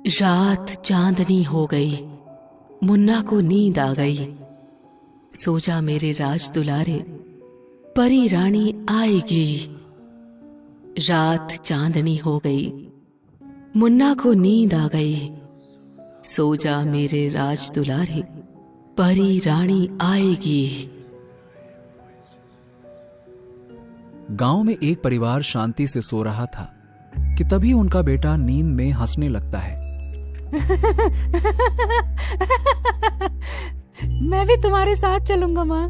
रात चांदनी हो गई, मुन्ना को नींद आ गई। सो जा मेरे राज दुलारे, परी रानी आएगी। रात चांदनी हो गई, मुन्ना को नींद आ गई। सो जा मेरे राज दुलारे, परी रानी आएगी। गांव में एक परिवार शांति से सो रहा था कि तभी उनका बेटा नींद में हंसने लगता है। मैं भी तुम्हारे साथ चलूंगा माँ,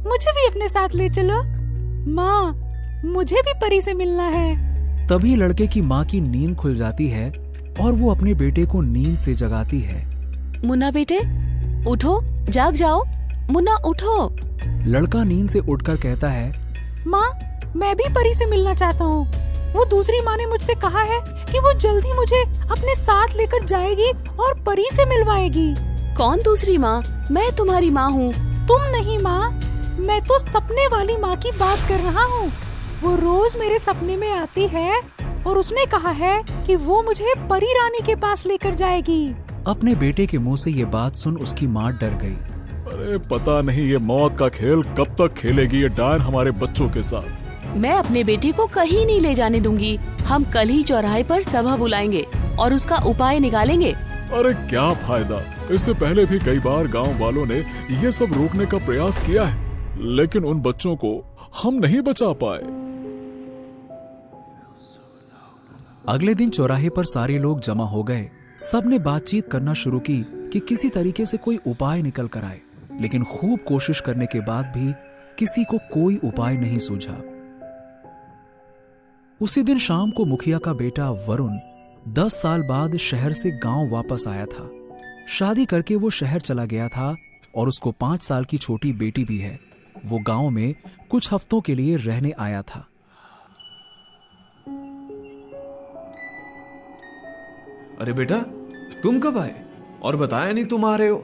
मुझे भी अपने साथ ले चलो। माँ, मुझे भी परी से मिलना है। तभी लड़के की माँ की नींद खुल जाती है और वो अपने बेटे को नींद से जगाती है। मुन्ना बेटे उठो, जाग जाओ। मुन्ना उठो। लड़का नींद से उठकर कहता है, माँ, मैं भी परी से मिलना चाहता हूँ। वो दूसरी माँ ने मुझसे कहा है कि वो जल्दी मुझे अपने साथ लेकर जाएगी और परी से मिलवाएगी। कौन दूसरी माँ? मैं तुम्हारी माँ हूँ। तुम नहीं माँ, मैं तो सपने वाली माँ की बात कर रहा हूँ। वो रोज मेरे सपने में आती है और उसने कहा है कि वो मुझे परी रानी के पास लेकर जाएगी। अपने बेटे के मुंह से ये बात सुन उसकी माँ डर गई। अरे पता नहीं ये मौत का खेल कब तक खेलेगी ये डायन हमारे बच्चों के साथ। मैं अपने बेटे को कहीं नहीं ले जाने दूंगी। हम कल ही चौराहे पर सभा बुलाएंगे और उसका उपाय निकालेंगे। अरे क्या फायदा, इससे पहले भी कई बार गांव वालों ने ये सब रोकने का प्रयास किया है, लेकिन उन बच्चों को हम नहीं बचा पाए। अगले दिन चौराहे पर सारे लोग जमा हो गए। सबने बातचीत करना शुरू की कि किसी तरीके से कोई उपाय निकल कर आए, लेकिन खूब कोशिश करने के बाद भी किसी को कोई उपाय नहीं सूझा। उसी दिन शाम को मुखिया का बेटा वरुण 10 साल बाद शहर से गांव वापस आया था। शादी करके वो शहर चला गया था और उसको 5 साल की छोटी बेटी भी है। वो गांव में कुछ हफ्तों के लिए रहने आया था। अरे बेटा, तुम कब आए और बताया नहीं तुम आ रहे हो?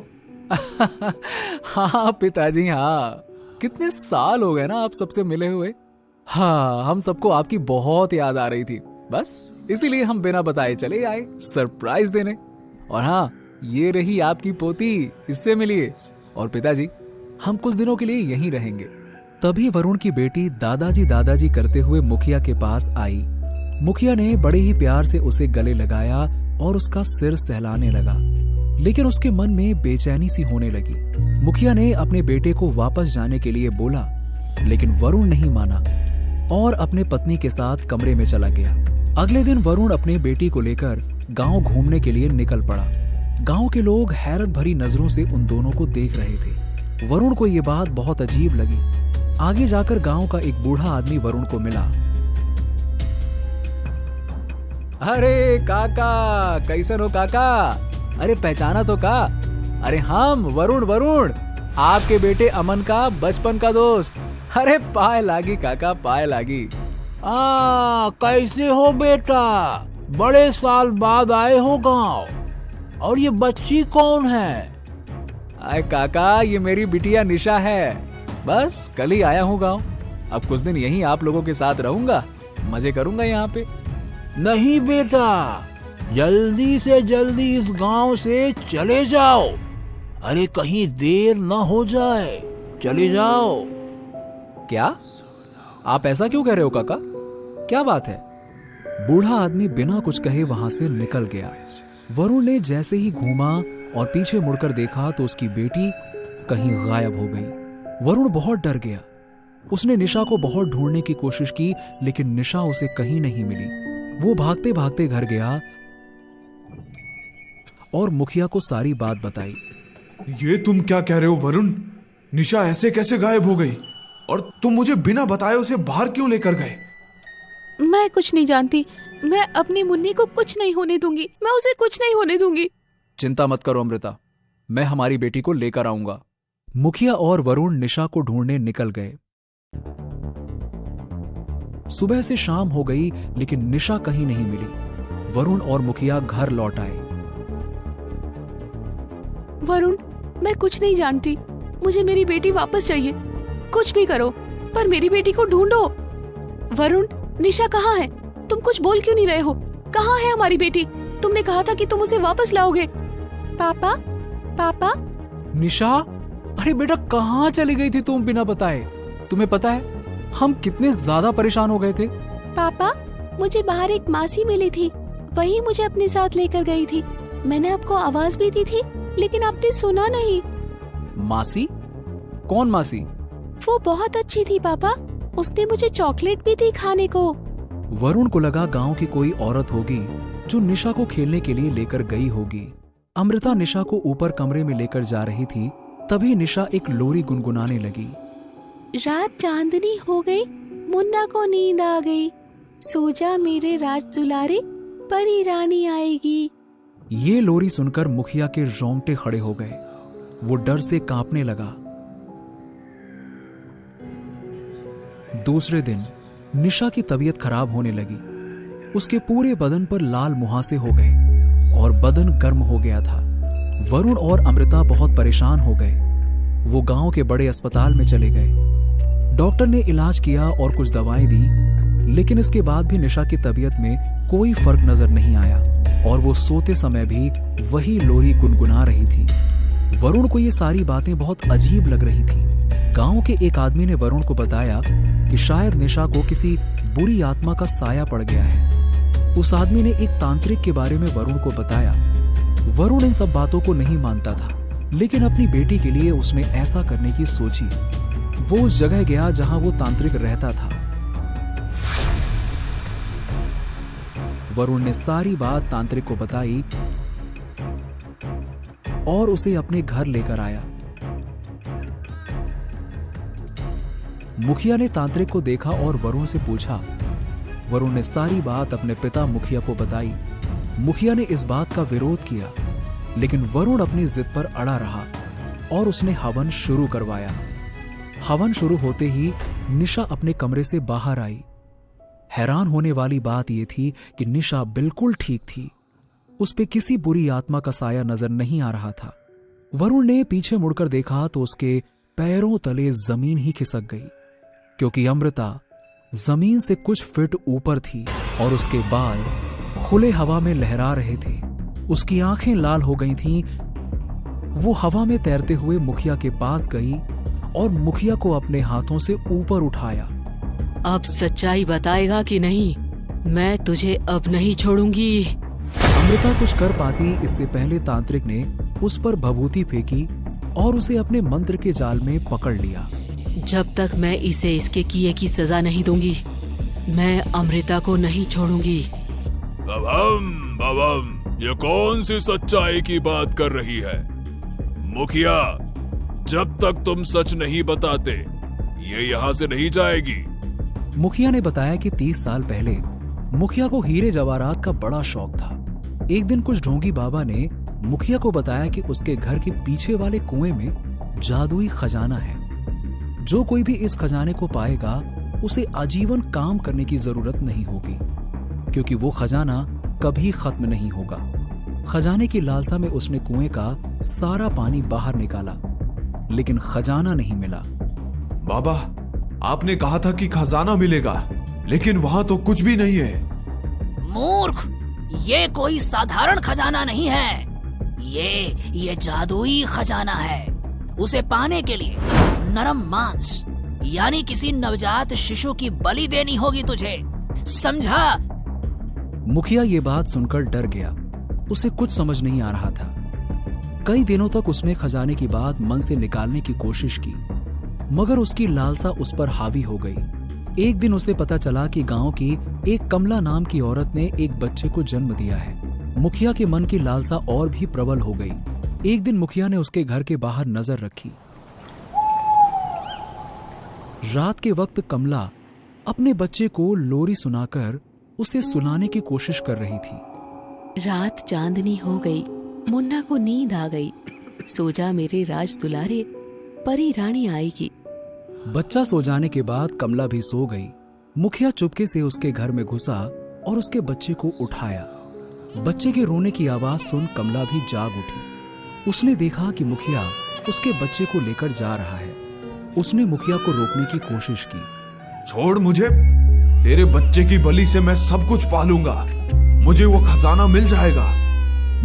हाँ पिताजी, हाँ, कितने साल हो गए ना आप सबसे मिले हुए। हाँ, हम सबको आपकी बहुत याद आ रही थी, बस इसीलिए हम बिना बताए चले आए सरप्राइज देने। और हाँ, ये रही आपकी पोती, इससे मिलिए। और पिताजी, हम कुछ दिनों के लिए यहीं रहेंगे। तभी वरुण की बेटी दादाजी दादाजी करते हुए मुखिया के पास आई। मुखिया ने बड़े ही प्यार से उसे गले लगाया और उसका सिर सहलाने लगा, लेकिन उसके मन में बेचैनी सी होने लगी। मुखिया ने अपने बेटे को वापस जाने के लिए बोला, लेकिन वरुण नहीं माना और अपने पत्नी के साथ कमरे में चला गया। अगले दिन वरुण अपने बेटी को लेकर गांव घूमने के लिए निकल पड़ा। गांव के लोग हैरत भरी नजरों से उन दोनों को देख रहे थे। वरुण को ये बात बहुत अजीब लगी। आगे जाकर गांव का एक बूढ़ा आदमी वरुण को मिला। अरे काका, कैसन हो काका? अरे पहचाना तो का? अरे हम वरुण, आपके बेटे अमन का बचपन का दोस्त। अरे पाए लागी काका, पाए लागी। कैसे हो बेटा? बड़े साल बाद आए हो गांव। और ये बच्ची कौन है? अरे काका, ये मेरी बिटिया निशा है। बस कल ही आया हूँ गांव। अब कुछ दिन यहीं आप लोगों के साथ रहूंगा, मजे करूंगा यहाँ पे। नहीं बेटा, जल्दी से जल्दी इस गांव से चले जाओ। अरे कहीं देर न हो जाए, चले जाओ। क्या? आप ऐसा क्यों कह रहे हो काका? क्या बात है? बूढ़ा आदमी बिना कुछ कहे वहां से निकल गया। वरुण ने जैसे ही घूमा और पीछे मुड़कर देखा तो उसकी बेटी कहीं गायब हो गई। वरुण बहुत डर गया। उसने निशा को बहुत ढूंढने की कोशिश की, लेकिन निशा उसे कहीं नहीं मिली। वो भागते भागते घर गया और मुखिया को सारी बात बताई। ये तुम क्या कह रहे हो वरुण? निशा ऐसे कैसे गायब हो गई? और तुम मुझे बिना बताए उसे बाहर क्यों लेकर गए? मैं कुछ नहीं जानती। मैं अपनी मुन्नी को कुछ नहीं होने दूंगी। मैं उसे कुछ नहीं होने दूंगी। चिंता मत करो अमृता, मैं हमारी बेटी को लेकर आऊंगा। मुखिया और वरुण निशा को ढूंढने निकल गए। सुबह से शाम हो गई, लेकिन निशा कहीं नहीं मिली। वरुण और मुखिया घर लौट आए। वरुण, मैं कुछ नहीं जानती। मुझे मेरी बेटी वापस चाहिए। कुछ भी करो, पर मेरी बेटी को ढूंढो। वरुण, निशा कहाँ है? तुम कुछ बोल क्यों नहीं रहे हो? कहाँ है हमारी बेटी? तुमने कहा था कि तुम उसे वापस लाओगे। पापा पापा निशा, अरे बेटा कहाँ चली गई थी तुम बिना बताए? तुम्हें पता है हम कितने ज्यादा परेशान हो गए थे। पापा, मुझे बाहर एक मासी मिली थी, वही मुझे अपने साथ लेकर गई थी। मैंने आपको आवाज भी दी थी, लेकिन आपने सुना नहीं। मासी? कौन मासी? वो बहुत अच्छी थी पापा, उसने मुझे चॉकलेट भी दी खाने को। वरुण को लगा गांव की कोई औरत होगी जो निशा को खेलने के लिए लेकर गई होगी। अमृता निशा को ऊपर कमरे में लेकर जा रही थी, तभी निशा एक लोरी गुनगुनाने लगी। रात चांदनी हो गई, मुन्ना को नींद आ गई, सो जा मेरे राज दुलारे, परी रानी आएगी। ये लोरी सुनकर मुखिया के रोंगटे खड़े हो गए। वो डर से कांपने लगा। दूसरे दिन निशा की तबीयत खराब होने लगी। उसके पूरे बदन पर लाल मुहासे हो गए और बदन गर्म हो गया था। वरुण और अमृता बहुत परेशान हो गए। वो गांव के बड़े अस्पताल में चले गए। डॉक्टर ने इलाज किया और कुछ दवाएं दी, लेकिन इसके बाद भी निशा की तबीयत में कोई फर्क नजर नहीं आया और वो सोते समय भी वही लोरी गुनगुना रही थी। वरुण को ये सारी बातें बहुत अजीब लग रही थी। गांव के एक आदमी ने वरुण को बताया कि शायद निशा को किसी बुरी आत्मा का साया पड़ गया है। उस आदमी ने एक तांत्रिक के बारे में वरुण को बताया। वरुण इन सब बातों को नहीं मानता था, लेकिन अपनी बेटी के लिए उसने ऐसा करने की सोची। वो उस जगह गया जहां वो तांत्रिक रहता था। वरुण ने सारी बात तांत्रिक को बताई और उसे अपने घर लेकर आया। मुखिया ने तांत्रिक को देखा और वरुण से पूछा। वरुण ने सारी बात अपने पिता मुखिया को बताई। मुखिया ने इस बात का विरोध किया, लेकिन वरुण अपनी जिद पर अड़ा रहा और उसने हवन शुरू करवाया। हवन शुरू होते ही निशा अपने कमरे से बाहर आई। हैरान होने वाली बात यह थी कि निशा बिल्कुल ठीक थी। उस पे किसी बुरी आत्मा का साया नजर नहीं आ रहा था। वरुण ने पीछे मुड़कर देखा तो उसके पैरों तले जमीन ही खिसक गई, क्योंकि अमृता जमीन से कुछ फीट ऊपर थी और उसके बाल खुले हवा में लहरा रहे थे। उसकी आंखें लाल हो गई थीं। वो हवा में तैरते हुए मुखिया के पास गई और मुखिया को अपने हाथों से ऊपर उठाया। अब सच्चाई बताएगा कि नहीं? मैं तुझे अब नहीं छोड़ूंगी। अमृता कुछ कर पाती इससे पहले तांत्रिक ने उस पर भभूति फेंकी और उसे अपने मंत्र के जाल में पकड़ लिया। जब तक मैं इसे इसके किए की सजा नहीं दूंगी, मैं अमृता को नहीं छोड़ूंगी। बबम, ये कौन सी सच्चाई की बात कर रही है? मुखिया, जब तक तुम सच नहीं बताते ये यहाँ से नहीं जाएगी। मुखिया ने बताया कि 30 साल पहले मुखिया को हीरे जवाहरात का बड़ा शौक था। एक दिन कुछ ढोंगी बाबा ने मुखिया को बताया कि उसके घर के पीछे वाले कुएं में जादुई खजाना है। जो कोई भी इस खजाने को पाएगा उसे आजीवन काम करने की जरूरत नहीं होगी, क्योंकि वो खजाना कभी खत्म नहीं होगा। खजाने की लालसा में उसने कुएं का सारा पानी बाहर निकाला, लेकिन खजाना नहीं मिला। बाबा, आपने कहा था कि खजाना मिलेगा, लेकिन वहां तो कुछ भी नहीं है। मूर्ख, ये कोई साधारण खजाना नहीं है। ये जादुई खजाना है। उसे पाने के लिए नरम मांस यानी किसी नवजात शिशु की बलि देनी होगी तुझे, समझा? मुखिया ये बात सुनकर डर गया। उसे कुछ समझ नहीं आ रहा था। कई दिनों तक उसने खजाने की बात मन से निकालने की कोशिश की, मगर उसकी लालसा उस पर हावी हो गई। एक दिन उसे पता चला कि गांव की एक कमला नाम की औरत ने एक बच्चे को जन्म दिया है। मुखिया के मन की लालसा और भी प्रबल हो गई। एक दिन मुखिया ने उसके घर के बाहर नजर रखी। रात के वक्त कमला अपने बच्चे को लोरी सुनाकर उसे सुलाने की कोशिश कर रही थी। रात चांदनी हो गई, मुन्ना को नींद आ गई, सो जा मेरे राज दुलारे, परी रानी आएगी। बच्चा सो जाने के बाद कमला भी सो गई। मुखिया चुपके से उसके घर में घुसा और उसके बच्चे को उठाया। बच्चे के रोने की आवाज सुन कमला भी जाग उठी। उसने देखा कि मुखिया उसके बच्चे को लेकर जा रहा है। उसने मुखिया को रोकने की कोशिश की। छोड़ मुझे, तेरे बच्चे की बलि से मैं सब कुछ पालूंगा। मुझे वो खजाना मिल जाएगा।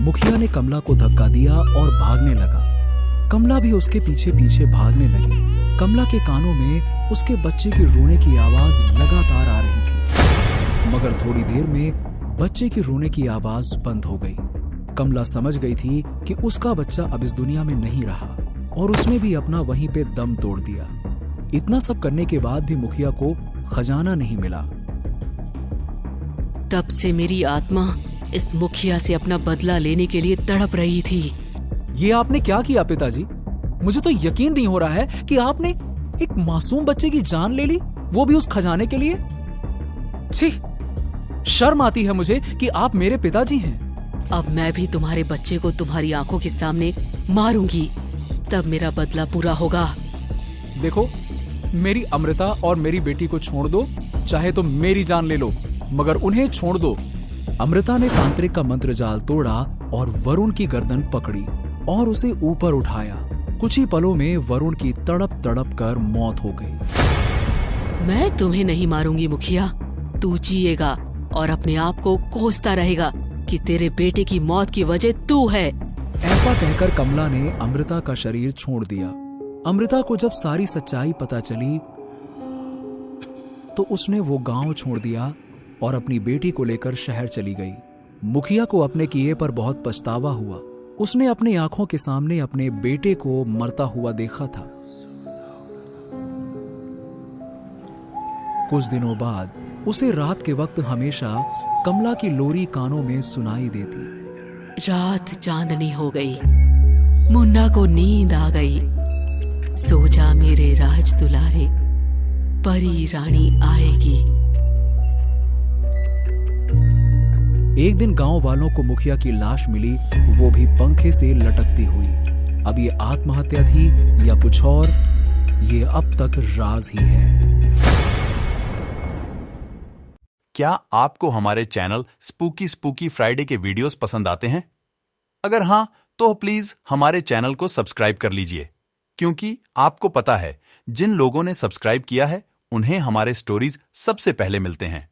मुखिया ने कमला को धक्का दिया और भागने लगा। कमला भी उसके पीछे पीछे भागने लगी। कमला के कानों में उसके बच्चे की रोने की आवाज लगातार आ रही थी, मगर थोड़ी देर में बच्चे की रोने की आवाज बंद हो गई। कमला समझ गई थी कि उसका बच्चा अब इस दुनिया में नहीं रहा और उसने भी अपना वहीं पे दम तोड़ दिया। इतना सब करने के बाद भी मुखिया को खजाना नहीं मिला। तब से मेरी आत्मा इस मुखिया से अपना बदला लेने के लिए तड़प रही थी। ये आपने क्या किया पिताजी? मुझे तो यकीन नहीं हो रहा है कि आपने एक मासूम बच्चे की जान ले ली, वो भी उस खजाने के लिए। छी, शर्म आती है मुझे कि आप मेरे पिताजी हैं। अब मैं भी तुम्हारे बच्चे को तुम्हारी आंखों के सामने मारूंगी, तब मेरा बदला पूरा होगा। देखो, मेरी अमृता और मेरी बेटी को छोड़ दो, चाहे तो मेरी जान ले लो, मगर उन्हें छोड़ दो। अमृता ने तांत्रिक का मंत्र जाल तोड़ा और वरुण की गर्दन पकड़ी और उसे ऊपर उठाया। कुछ ही पलों में वरुण की तड़प तड़प कर मौत हो गई। मैं तुम्हें नहीं मारूंगी मुखिया, तू जिएगा और अपने आप को कोसता रहेगा कि तेरे बेटे की मौत की वजह तू है। ऐसा कहकर कमला ने अमृता का शरीर छोड़ दिया। अमृता को जब सारी सच्चाई पता चली तो उसने वो गांव छोड़ दिया और अपनी बेटी को लेकर शहर चली गई। मुखिया को अपने किए पर बहुत पछतावा हुआ। उसने अपनी आंखों के सामने अपने बेटे को मरता हुआ देखा था। कुछ दिनों बाद उसे रात के वक्त हमेशा कमला की लोरी कानों में सुनाई देती। रात चांदनी हो गई, मुन्ना को नींद आ गई। सो जा मेरे राज दुलारे, परी रानी आएगी। एक दिन गांव वालों को मुखिया की लाश मिली, वो भी पंखे से लटकती हुई। अब ये आत्महत्या थी या कुछ और, ये अब तक राज ही है। क्या आपको हमारे चैनल स्पूकी फ्राइडे के वीडियोस पसंद आते हैं? अगर हां, तो प्लीज हमारे चैनल को सब्सक्राइब कर लीजिए, क्योंकि आपको पता है जिन लोगों ने सब्सक्राइब किया है उन्हें हमारे स्टोरीज सबसे पहले मिलते हैं।